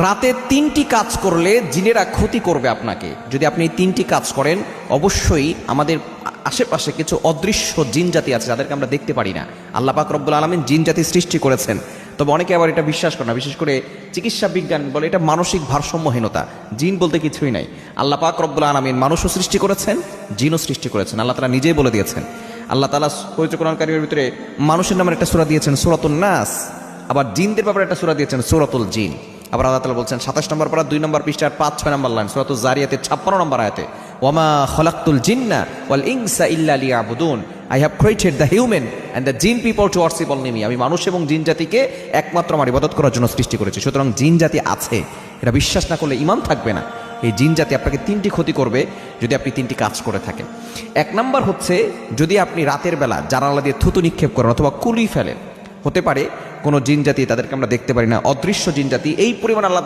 রাতে 3টি কাজ করলে জিনেরা ক্ষতি করবে আপনাকে। যদি আপনি এই 3টি কাজ করেন, অবশ্যই আমাদের আশেপাশে কিছু অদৃশ্য জিন জাতি আছে যাদেরকে আমরা দেখতে পারি না। আল্লাহ পাক রব্বুল আলামিন জিন জাতি সৃষ্টি করেছেন, তবে অনেকে আবার এটা বিশ্বাস করে না। বিশেষ করে চিকিৎসা বিজ্ঞান বলে এটা মানসিক ভারসাম্যহীনতা। জিন বলতে কিছুই নাই। আল্লাহ পাক রব্বুল আলামিন মানুষও সৃষ্টি করেছেন, জিনও সৃষ্টি করেছেন। আল্লাহ তাআলা নিজেই বলে দিয়েছেন। আল্লাহ তাআলা পবিত্র কোরআন কারীমের ভিতরে মানুষের নামের একটা সূরা দিয়েছেন সূরাতুন নাস, আবার জিনদের ব্যাপারে একটা সূরা দিয়েছেন সূরাতুল জিন। আবার আল্লাহ তাআলা বলছেন 27 নম্বর পারা 2 নম্বর পৃষ্ঠার 5-6 নম্বর লাইন সূরাতুজ জারিয়াতের 56 নম্বর আয়াতে, ওয়ামা খালাকতুল জিন্না ওয়াল ইনসা ইল্লা লিয়াবুদুন, I have created the human and the jinn people to worship only me. আমি মানুষ এবং জিন জাতিকে একমাত্র আমার ইবাদত করার জন্য সৃষ্টি করেছি। সুতরাং জিন জাতি আছে, এটা বিশ্বাস না করলে ঈমান থাকবে না। এই জিন জাতি আপনাকে 3টি ক্ষতি করবে যদি আপনি 3টি কাজ করে থাকেন। 1 নম্বর হচ্ছে, যদি আপনি রাতের বেলা জানালা দিয়ে থুতু নিক্ষেপ করেন অথবা কুলি ফেলেন। হতে পারে কোনো জিন জাতি, তাদেরকে আমরা দেখতে পারি না, অদৃশ্য জিন জাতি এই পরিমাণ আল্লাহ